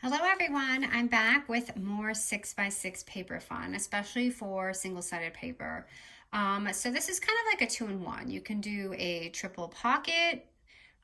Hello everyone, I'm back with more 6x6 paper fun, especially for single-sided paper. So this is kind of like a two-in-one. You can do a triple pocket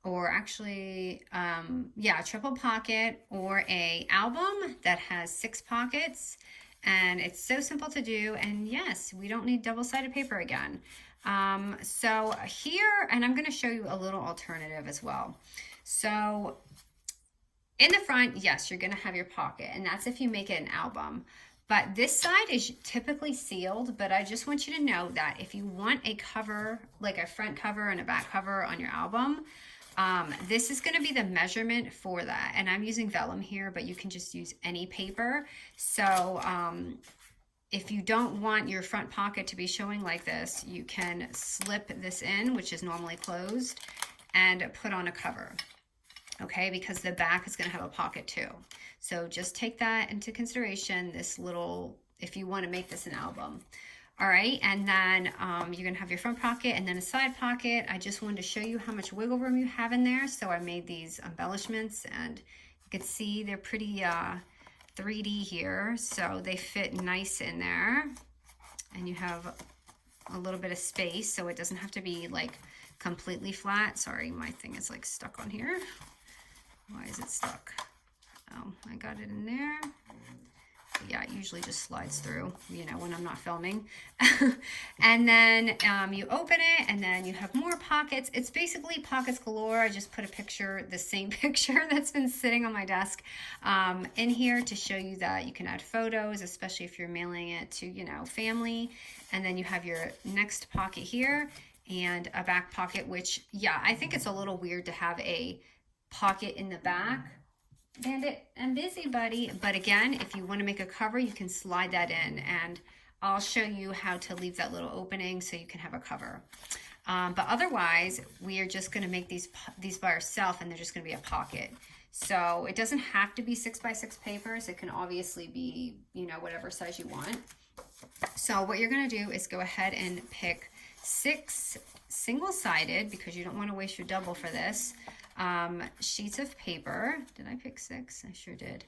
or actually, triple pocket or a album that has 6 pockets. And it's so simple to do. And yes, we don't need double-sided paper again. So here, and I'm going to show you a little alternative as well. So in the front, yes, you're gonna have your pocket, and that's if you make it an album. But this side is typically sealed, but I just want you to know that if you want a cover, like a front cover and a back cover on your album, this is gonna be the measurement for that. And I'm using vellum here, but you can just use any paper. So if you don't want your front pocket to be showing like this, you can slip this in, which is normally closed, and put on a cover. Okay, because the back is going to have a pocket too. So just take that into consideration, this little, if you want to make this an album. All right, and then you're going to have your front pocket and then a side pocket. I just wanted to show you how much wiggle room you have in there. So I made these embellishments, and you can see they're pretty 3D here. So they fit nice in there. And you have a little bit of space, so it doesn't have to be like completely flat. Sorry, my thing is like stuck on here. Why is it stuck? Oh, I got it in there. Yeah, it usually just slides through, you know, when I'm not filming. And then you open it, and then you have more pockets. It's basically pockets galore. I just put a picture, the same picture that's been sitting on my desk in here to show you that you can add photos, especially if you're mailing it to, you know, family. And then you have your next pocket here and a back pocket, which, yeah, I think it's a little weird to have a pocket in the back. Bandit and Busybody. But again, if you want to make a cover, you can slide that in, and I'll show you how to leave that little opening so you can have a cover. But otherwise, we are just going to make these by ourselves, and they're just going to be a pocket. So it doesn't have to be 6x6 papers. It can obviously be, you know, whatever size you want. So what you're going to do is go ahead and pick 6 single-sided, because you don't want to waste your double for this, sheets of paper. Did I pick 6? I sure did.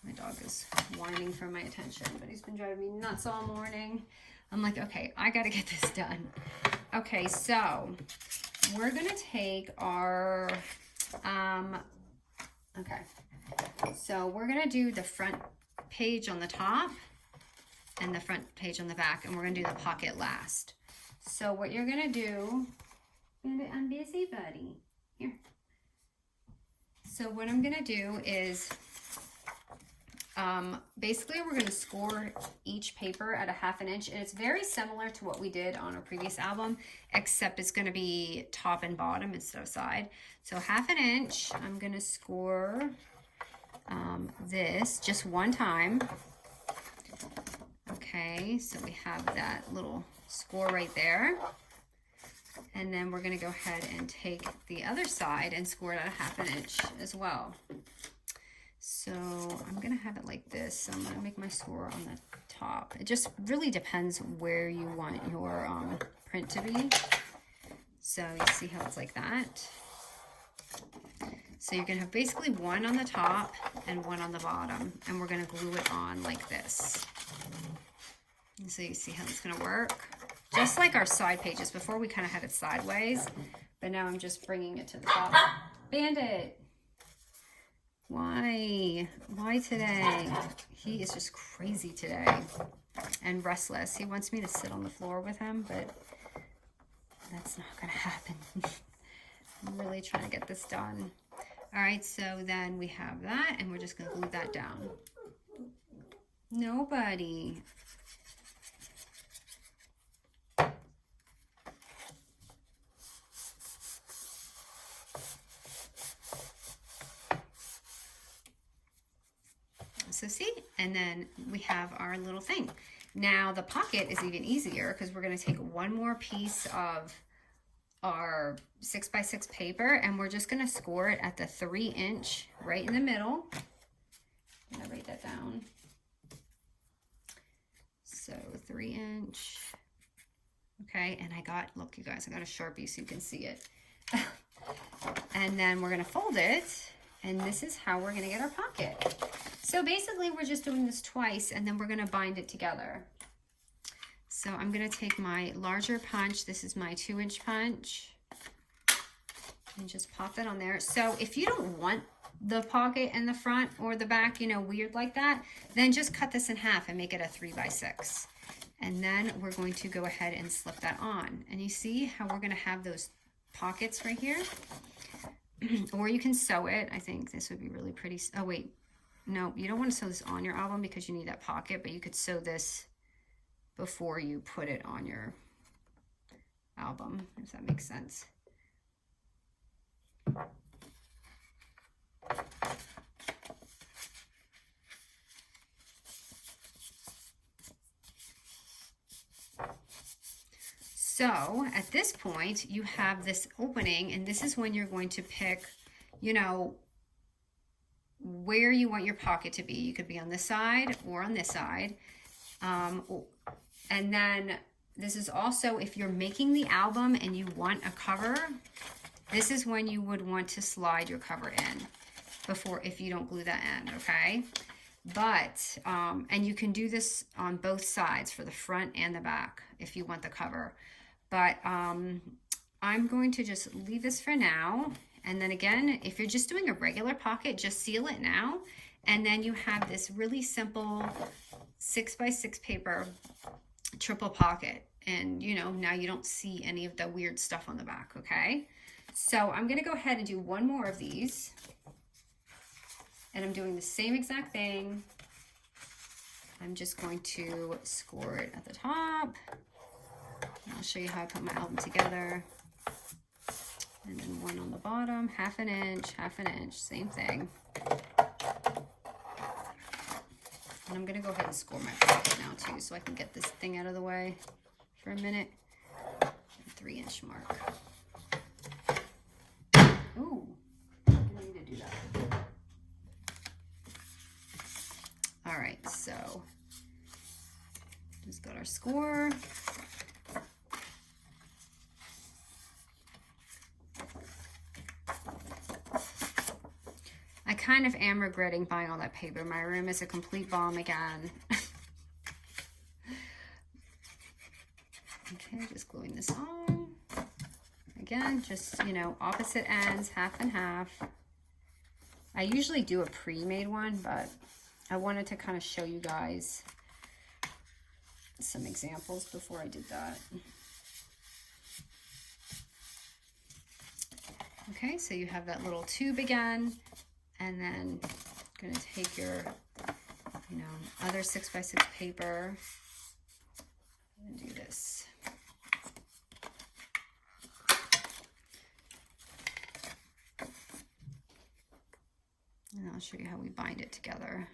My dog is whining for my attention, but he's been driving me nuts all morning. I'm like, okay, I gotta get this done. Okay, so we're gonna take our, okay, so we're gonna do the front page on the top and the front page on the back, and we're gonna do the pocket last. So what you're gonna do, I'm busy, buddy. Here. So what I'm gonna do is, basically we're gonna score each paper at a 1/2 inch, and it's very similar to what we did on our previous album, except it's gonna be top and bottom instead of side. So 1/2 inch, I'm gonna score this just one time. Okay, so we have that little score right there. And then we're going to go ahead and take the other side and score it at a 1/2 inch as well. So I'm going to have it like this. So I'm going to make my score on the top. It just really depends where you want your print to be. So you see how it's like that. So you're going to have basically one on the top and one on the bottom. And we're going to glue it on like this. And so you see how it's going to work. Just like our side pages. Before we kind of had it sideways, but now I'm just bringing it to the top. Bandit! Why? Why today? He is just crazy today and restless. He wants me to sit on the floor with him, but that's not going to happen. I'm really trying to get this done. All right, so then we have that, and we're just going to glue that down. Nobody. So see, and then we have our little thing. Now the pocket is even easier because we're going to take one more piece of our 6x6 paper, and we're just going to score it at the 3 inch right in the middle. I'm going to write that down. So 3 inch. Okay, and I got, look you guys, I got a Sharpie so you can see it. And then we're going to fold it, And this is how we're gonna get our pocket. So basically we're just doing this twice and then we're gonna bind it together. So I'm gonna take my larger punch, this is my 2-inch punch, and just pop that on there. So if you don't want the pocket in the front or the back, you know, weird like that, then just cut this in half and make it a 3x6. And then we're going to go ahead and slip that on. And you see how we're gonna have those pockets right here? Or you can sew it. I think this would be really pretty. Oh wait, no, you don't want to sew this on your album because you need that pocket, but you could sew this before you put it on your album, if that makes sense. So at this point, you have this opening, and this is when you're going to pick, you know, where you want your pocket to be. You could be on this side or on this side. And then this is also, if you're making the album and you want a cover, this is when you would want to slide your cover in before, if you don't glue that in, okay? But, and you can do this on both sides for the front and the back if you want the cover. But I'm going to just leave this for now. And then again, if you're just doing a regular pocket, just seal it now. And then you have this really simple 6x6 paper triple pocket. And you know, now you don't see any of the weird stuff on the back, okay? So I'm gonna go ahead and do one more of these. And I'm doing the same exact thing. I'm just going to score it at the top. And I'll show you how I put my album together. And then one on the bottom, 1/2 inch, same thing. And I'm gonna go ahead and score my pocket now too, so I can get this thing out of the way for a minute. 3-inch mark. Ooh, I'm gonna need to do that. All right, so just got our score. I kind of am regretting buying all that paper. My room is a complete bomb again. Okay, just gluing this on. Again, just, you know, opposite ends, 1/2 and 1/2. I usually do a pre-made one, but I wanted to kind of show you guys some examples before I did that. Okay, so you have that little tube again. And then I'm going to take your, you know, other 6x6 paper and do this. And I'll show you how we bind it together.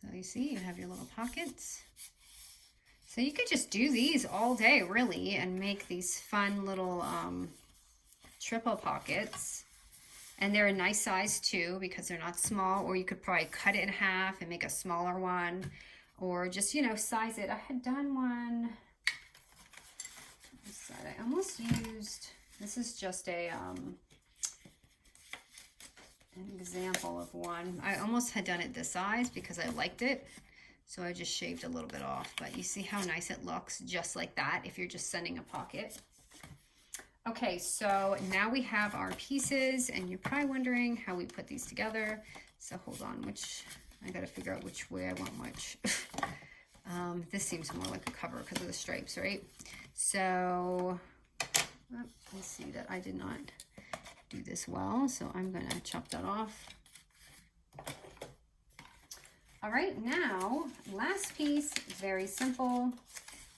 So you see, you have your little pockets. So you could just do these all day, really, and make these fun little triple pockets. And they're a nice size too, because they're not small, or you could probably cut it in half and make a smaller one, or just, you know, size it. I had done one, I almost used, this is just a, an example of one. I almost had done it this size because I liked it, so I just shaved a little bit off. But you see how nice it looks just like that if you're just sending a pocket. Okay, so now we have our pieces, and you're probably wondering how we put these together. So hold on, I gotta figure out which way I want which. This seems more like a cover because of the stripes, right? So let's see that I did not do this well, so I'm gonna chop that off. All right, now last piece, very simple.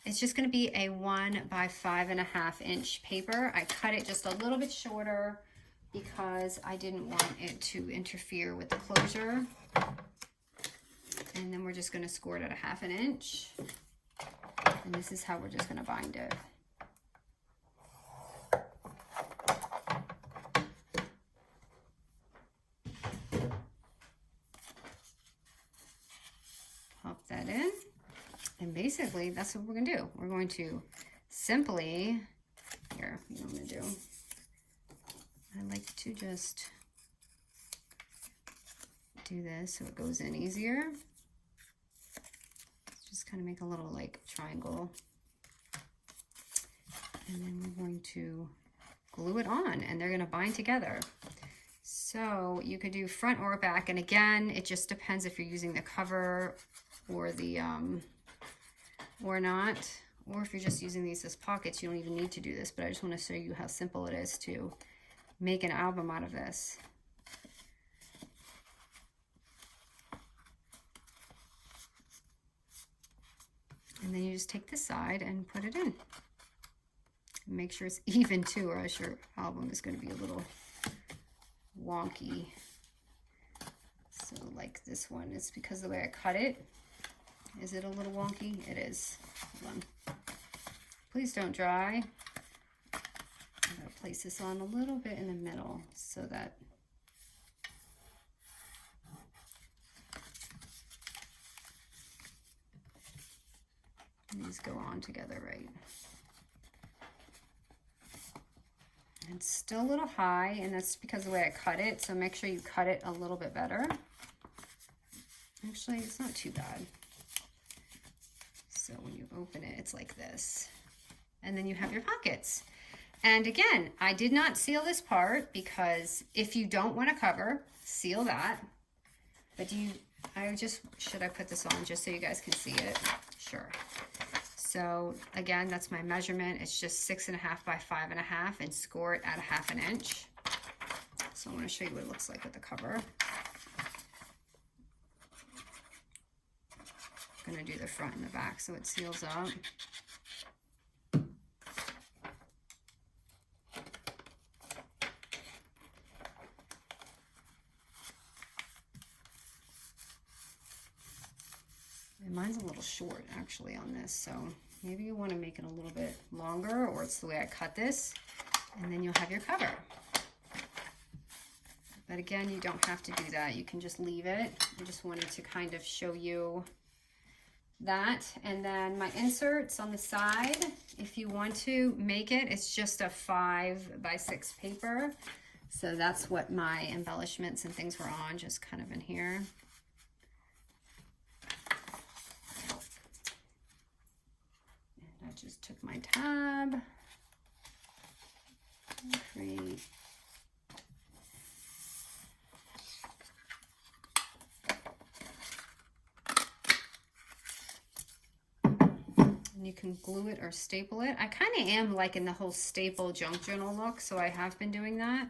It's just gonna be a 1 by 5.5 inch paper. I cut it just a little bit shorter because I didn't want it to interfere with the closure. And then we're just gonna score it at 1/2 inch. And this is how we're just gonna bind it. that in. And basically, that's what we're going to do. We're going to simply, here, you know what I'm going to do? I like to just do this so it goes in easier. Just kind of make a little like triangle. And then we're going to glue it on, and they're going to bind together. So you could do front or back, and again, it just depends if you're using the cover or the or not, or if you're just using these as pockets. You don't even need to do this, but I just want to show you how simple it is to make an album out of this. And then you just take this side and put it in. Make sure it's even too, or else your album is going to be a little wonky. So like this one, it's because of the way I cut it. Is it a little wonky? It is. Hold on. Please don't dry. I'm going to place this on a little bit in the middle so that these go on together right. It's still a little high, and that's because of the way I cut it, so make sure you cut it a little bit better. Actually, it's not too bad. So when you open it, it's like this. And then you have your pockets. And again, I did not seal this part because if you don't want to cover, seal that. But should I put this on just so you guys can see it? Sure. So again, that's my measurement. It's just 6.5 by 5.5 and score it at 1/2 inch. So I want to show you what it looks like with the cover. I'm going to do the front and the back so it seals up. And mine's a little short actually on this, so maybe you want to make it a little bit longer, or it's the way I cut this, and then you'll have your cover. But again, you don't have to do that. You can just leave it. I just wanted to kind of show you that. And then my inserts on the side, if you want to make it, it's just a 5 by 6 paper. So that's what my embellishments and things were on, just kind of in here. And I just took my tab, create. You can glue it or staple it. I kind of am liking the whole staple junk journal look, so I have been doing that.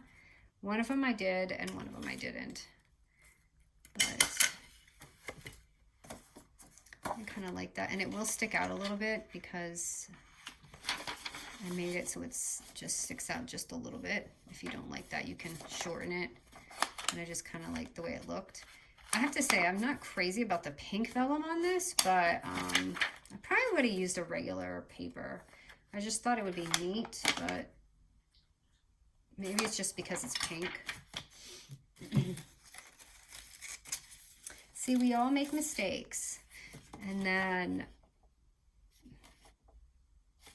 One of them I did, and one of them I didn't. But I kind of like that, and it will stick out a little bit because I made it so it's just sticks out just a little bit. If you don't like that, you can shorten it. And I just kind of like the way it looked. I have to say, I'm not crazy about the pink vellum on this, but I probably would have used a regular paper. I just thought it would be neat, but maybe it's just because it's pink. See, we all make mistakes. And then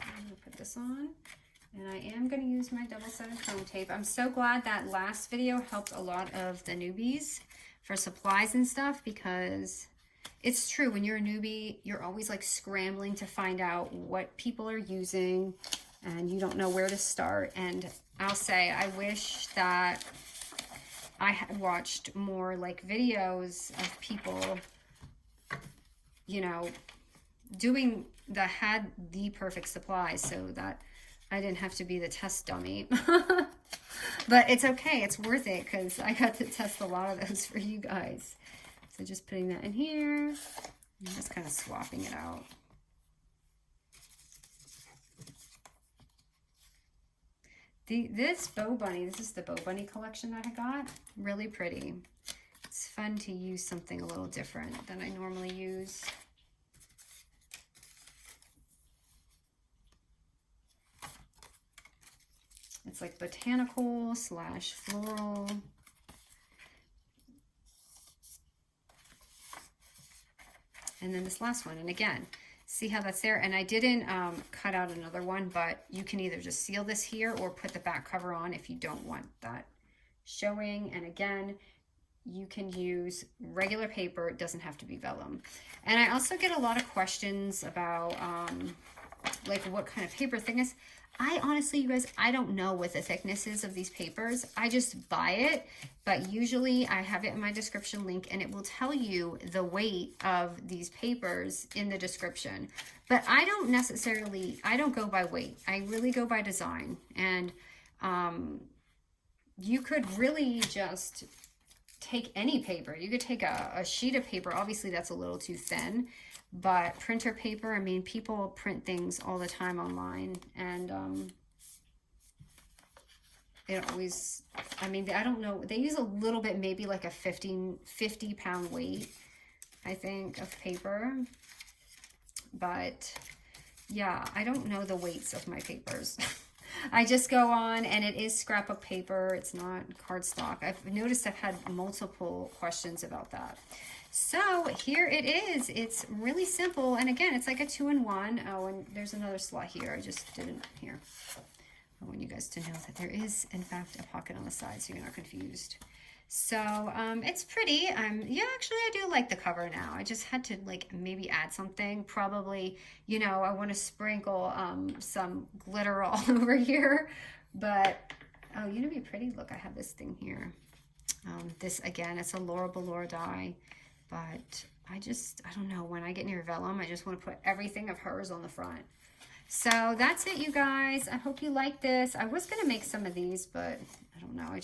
I'm going to put this on. And I am going to use my double-sided foam tape. I'm so glad that last video helped a lot of the newbies for supplies and stuff, because it's true, when you're a newbie, you're always like scrambling to find out what people are using and you don't know where to start. And I'll say, I wish that I had watched more like videos of people, you know, had the perfect supplies so that I didn't have to be the test dummy. But it's okay. It's worth it because I got to test a lot of those for you guys. So just putting that in here and just kind of swapping it out. This bow bunny, this is the bow bunny collection that I got. Really pretty. It's fun to use something a little different than I normally use. It's like botanical / floral. And then this last one, and again, see how that's there? And I didn't cut out another one, but you can either just seal this here or put the back cover on if you don't want that showing. And again, you can use regular paper. It doesn't have to be vellum. And I also get a lot of questions about like what kind of paper thickness. I honestly, you guys, I don't know what the thickness is of these papers. I just buy it, but usually I have it in my description link and it will tell you the weight of these papers in the description. But I don't necessarily, I don't go by weight. I really go by design. And you could really just take any paper. You could take a sheet of paper. Obviously that's a little too thin. But printer paper, I mean, people print things all the time online, and it always, I mean, I don't know, they use a little bit, maybe like a 50-pound weight, I think, of paper. But yeah, I don't know the weights of my papers. I just go on, and it is scrapbook paper. It's not cardstock. I've noticed I've had multiple questions about that. So here it is. It's really simple. And again, it's like a 2-in-1. Oh, and there's another slot here. I just didn't here. I want you guys to know that there is, in fact, a pocket on the side so you're not confused. So it's pretty. Yeah, actually, I do like the cover now. I just had to like maybe add something. Probably, you know, I want to sprinkle some glitter all over here. But, oh, you know, be pretty. Look, I have this thing here. This, again, it's a Laura Ballora die. But I don't know, when I get near vellum, I just want to put everything of hers on the front. So that's it, you guys. I hope you like this. I was going to make some of these, but I don't know.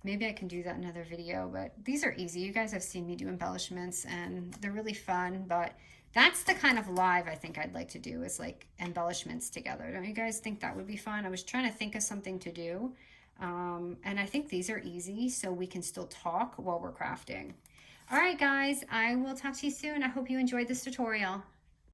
Maybe I can do that in another video, but these are easy. You guys have seen me do embellishments, and they're really fun, but that's the kind of live I think I'd like to do, is like embellishments together. Don't you guys think that would be fun? I was trying to think of something to do, and I think these are easy, so we can still talk while we're crafting. All right, guys, I will talk to you soon. I hope you enjoyed this tutorial.